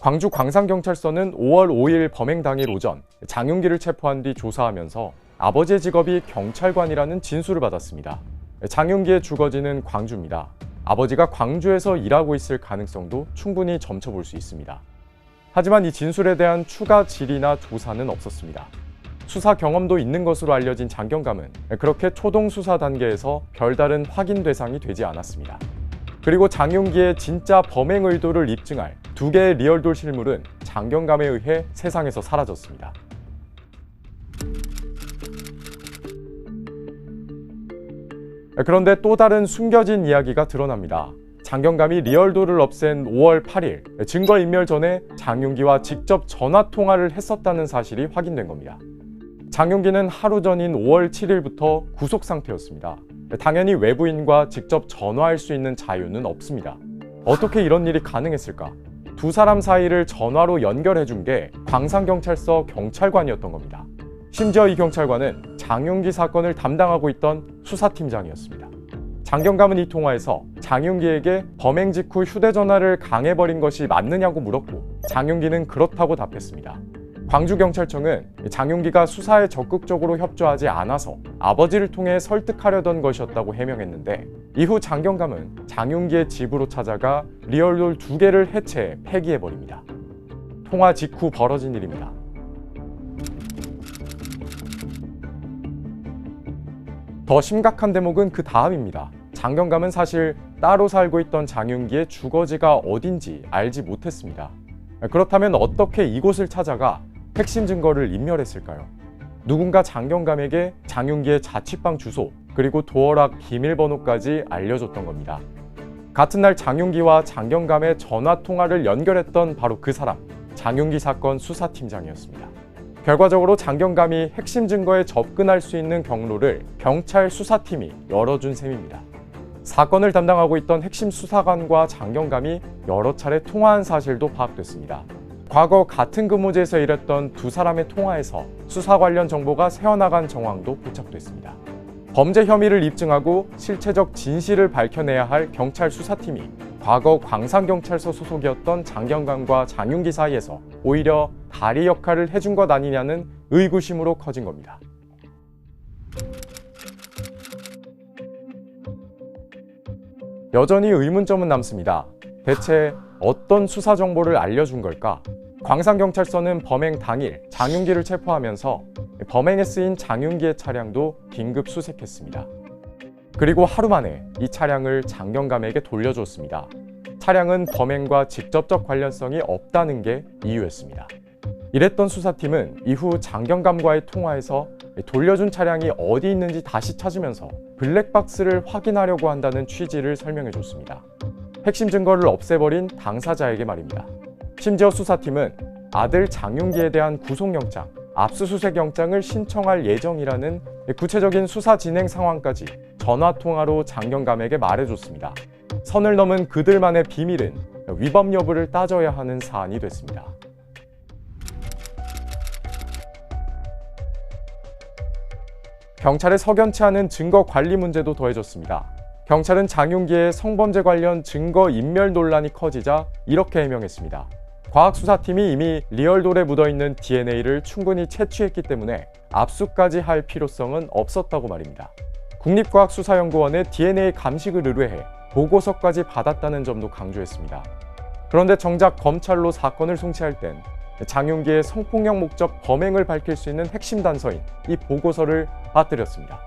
광주 광산경찰서는 5월 5일 범행 당일 오전 장윤기를 체포한 뒤 조사하면서 아버지의 직업이 경찰관이라는 진술을 받았습니다. 장윤기의 주거지는 광주입니다. 아버지가 광주에서 일하고 있을 가능성도 충분히 점쳐볼 수 있습니다. 하지만 이 진술에 대한 추가 질의나 조사는 없었습니다. 수사 경험도 있는 것으로 알려진 장경감은 그렇게 초동 수사 단계에서 별다른 확인 대상이 되지 않았습니다. 그리고 장윤기의 진짜 범행 의도를 입증할 두 개의 리얼돌 실물은 장경감에 의해 세상에서 사라졌습니다. 그런데 또 다른 숨겨진 이야기가 드러납니다. 장경감이 리얼돌을 없앤 5월 8일 증거인멸 전에 장윤기와 직접 전화통화를 했었다는 사실이 확인된 겁니다. 장윤기는 하루 전인 5월 7일부터 구속 상태였습니다. 당연히 외부인과 직접 전화할 수 있는 자유는 없습니다. 어떻게 이런 일이 가능했을까? 두 사람 사이를 전화로 연결해 준 게 광산경찰서 경찰관이었던 겁니다. 심지어 이 경찰관은 장윤기 사건을 담당하고 있던 수사팀장이었습니다. 장경감은 이 통화에서 장윤기에게 범행 직후 휴대전화를 강해버린 것이 맞느냐고 물었고 장윤기는 그렇다고 답했습니다. 광주경찰청은 장윤기가 수사에 적극적으로 협조하지 않아서 아버지를 통해 설득하려던 것이었다고 해명했는데 이후 장경감은 장윤기의 집으로 찾아가 리얼돌 2개를 해체해 폐기해버립니다. 통화 직후 벌어진 일입니다. 더 심각한 대목은 그 다음입니다. 장경감은 사실 따로 살고 있던 장윤기의 주거지가 어딘지 알지 못했습니다. 그렇다면 어떻게 이곳을 찾아가 핵심 증거를 인멸했을까요? 누군가 장경감에게 장윤기의 자취방 주소 그리고 도어락 비밀번호까지 알려줬던 겁니다. 같은 날 장윤기와 장경감의 전화통화를 연결했던 바로 그 사람, 장윤기 사건 수사팀장이었습니다. 결과적으로 장경감이 핵심 증거에 접근할 수 있는 경로를 경찰 수사팀이 열어준 셈입니다. 사건을 담당하고 있던 핵심 수사관과 장경감이 여러 차례 통화한 사실도 파악됐습니다. 과거 같은 근무지에서 일했던 두 사람의 통화에서 수사 관련 정보가 새어나간 정황도 포착됐습니다. 범죄 혐의를 입증하고 실체적 진실을 밝혀내야 할 경찰 수사팀이 과거 광산경찰서 소속이었던 장경감과 장윤기 사이에서 오히려 다리 역할을 해준 것 아니냐는 의구심으로 커진 겁니다. 여전히 의문점은 남습니다. 대체 어떤 수사 정보를 알려준 걸까? 광산경찰서는 범행 당일 장윤기를 체포하면서 범행에 쓰인 장윤기의 차량도 긴급 수색했습니다. 그리고 하루 만에 이 차량을 장경감에게 돌려줬습니다. 차량은 범행과 직접적 관련성이 없다는 게 이유였습니다. 이랬던 수사팀은 이후 장경감과의 통화에서 돌려준 차량이 어디 있는지 다시 찾으면서 블랙박스를 확인하려고 한다는 취지를 설명해줬습니다. 핵심 증거를 없애버린 당사자에게 말입니다. 심지어 수사팀은 아들 장윤기에 대한 구속영장, 압수수색영장을 신청할 예정이라는 구체적인 수사 진행 상황까지 전화통화로 장경감에게 말해줬습니다. 선을 넘은 그들만의 비밀은 위법 여부를 따져야 하는 사안이 됐습니다. 경찰의 석연치 않은 증거 관리 문제도 더해졌습니다. 경찰은 장윤기의 성범죄 관련 증거 인멸 논란이 커지자 이렇게 해명했습니다. 과학수사팀이 이미 리얼돌에 묻어있는 DNA를 충분히 채취했기 때문에 압수까지 할 필요성은 없었다고 말입니다. 국립과학수사연구원의 DNA 감식을 의뢰해 보고서까지 받았다는 점도 강조했습니다. 그런데 정작 검찰로 사건을 송치할 땐 장윤기의 성폭력 목적 범행을 밝힐 수 있는 핵심 단서인 이 보고서를 빠뜨렸습니다.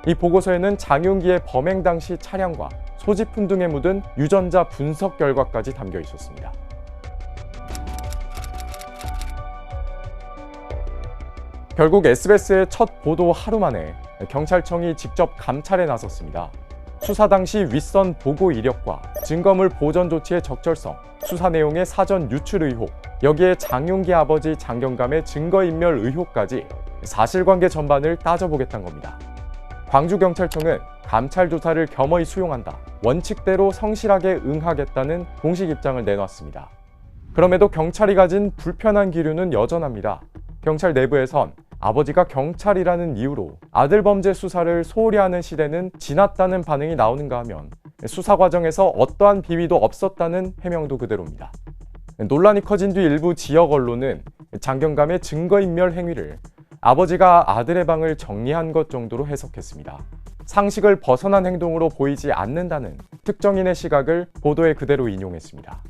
이 보고서에는 장윤기의 범행 당시 차량과 소지품 등에 묻은 유전자 분석 결과까지 담겨 있었습니다. 결국 SBS의 첫 보도 하루 만에 경찰청이 직접 감찰에 나섰습니다. 수사 당시 윗선 보고 이력과 증거물 보전 조치의 적절성, 수사 내용의 사전 유출 의혹, 여기에 장윤기 아버지 장경감의 증거인멸 의혹까지 사실관계 전반을 따져보겠다는 겁니다. 광주경찰청은 감찰 조사를 겸허히 수용한다, 원칙대로 성실하게 응하겠다는 공식 입장을 내놨습니다. 그럼에도 경찰이 가진 불편한 기류는 여전합니다. 경찰 내부에선 아버지가 경찰이라는 이유로 아들 범죄 수사를 소홀히 하는 시대는 지났다는 반응이 나오는가 하면 수사 과정에서 어떠한 비위도 없었다는 해명도 그대로입니다. 논란이 커진 뒤 일부 지역 언론은 장경감의 증거인멸 행위를 아버지가 아들의 방을 정리한 것 정도로 해석했습니다. 상식을 벗어난 행동으로 보이지 않는다는 특정인의 시각을 보도에 그대로 인용했습니다.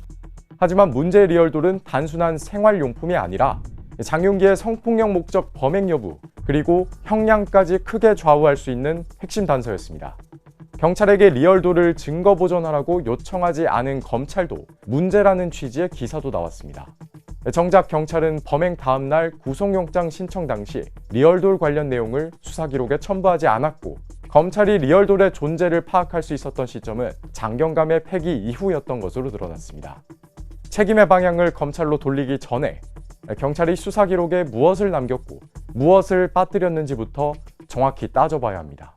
하지만 문제의 리얼돌은 단순한 생활용품이 아니라 장윤기의 성폭력 목적 범행 여부, 그리고 형량까지 크게 좌우할 수 있는 핵심 단서였습니다. 경찰에게 리얼돌을 증거 보존하라고 요청하지 않은 검찰도 문제라는 취지의 기사도 나왔습니다. 정작 경찰은 범행 다음 날 구속영장 신청 당시 리얼돌 관련 내용을 수사 기록에 첨부하지 않았고, 검찰이 리얼돌의 존재를 파악할 수 있었던 시점은 장경감의 폐기 이후였던 것으로 드러났습니다. 책임의 방향을 검찰로 돌리기 전에 경찰이 수사 기록에 무엇을 남겼고 무엇을 빠뜨렸는지부터 정확히 따져봐야 합니다.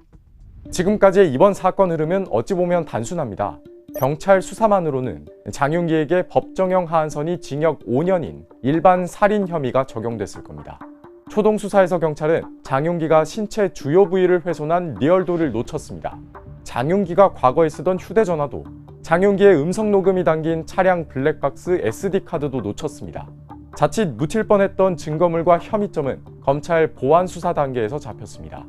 지금까지의 이번 사건 흐름은 어찌 보면 단순합니다. 경찰 수사만으로는 장윤기에게 법정형 하한선이 징역 5년인 일반 살인 혐의가 적용됐을 겁니다. 초동 수사에서 경찰은 장윤기가 신체 주요 부위를 훼손한 리얼돌을 놓쳤습니다. 장윤기가 과거에 쓰던 휴대전화도, 장윤기의 음성 녹음이 담긴 차량 블랙박스 SD카드도 놓쳤습니다. 자칫 묻힐 뻔했던 증거물과 혐의점은 검찰 보안 수사 단계에서 잡혔습니다.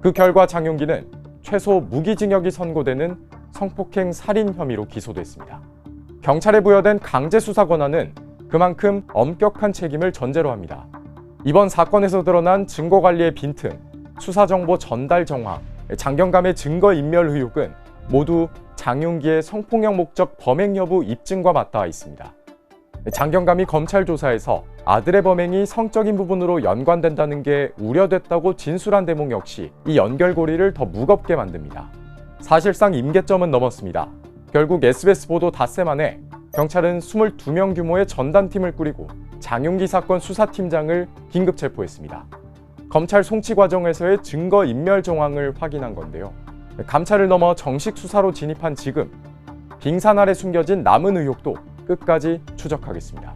그 결과 장윤기는 최소 무기징역이 선고되는 성폭행 살인 혐의로 기소됐습니다. 경찰에 부여된 강제 수사 권한은 그만큼 엄격한 책임을 전제로 합니다. 이번 사건에서 드러난 증거관리의 빈틈, 수사정보 전달 정황, 장경감의 증거인멸 의혹은 모두 장윤기의 성폭력 목적 범행 여부 입증과 맞닿아 있습니다. 장경감이 검찰 조사에서 아들의 범행이 성적인 부분으로 연관된다는 게 우려됐다고 진술한 대목 역시 이 연결고리를 더 무겁게 만듭니다. 사실상 임계점은 넘었습니다. 결국 SBS 보도 닷새 만에 경찰은 22명 규모의 전단팀을 꾸리고 장윤기 사건 수사팀장을 긴급 체포했습니다. 검찰 송치 과정에서의 증거인멸 정황을 확인한 건데요. 감찰을 넘어 정식 수사로 진입한 지금 빙산 아래 숨겨진 남은 의혹도 끝까지 추적하겠습니다.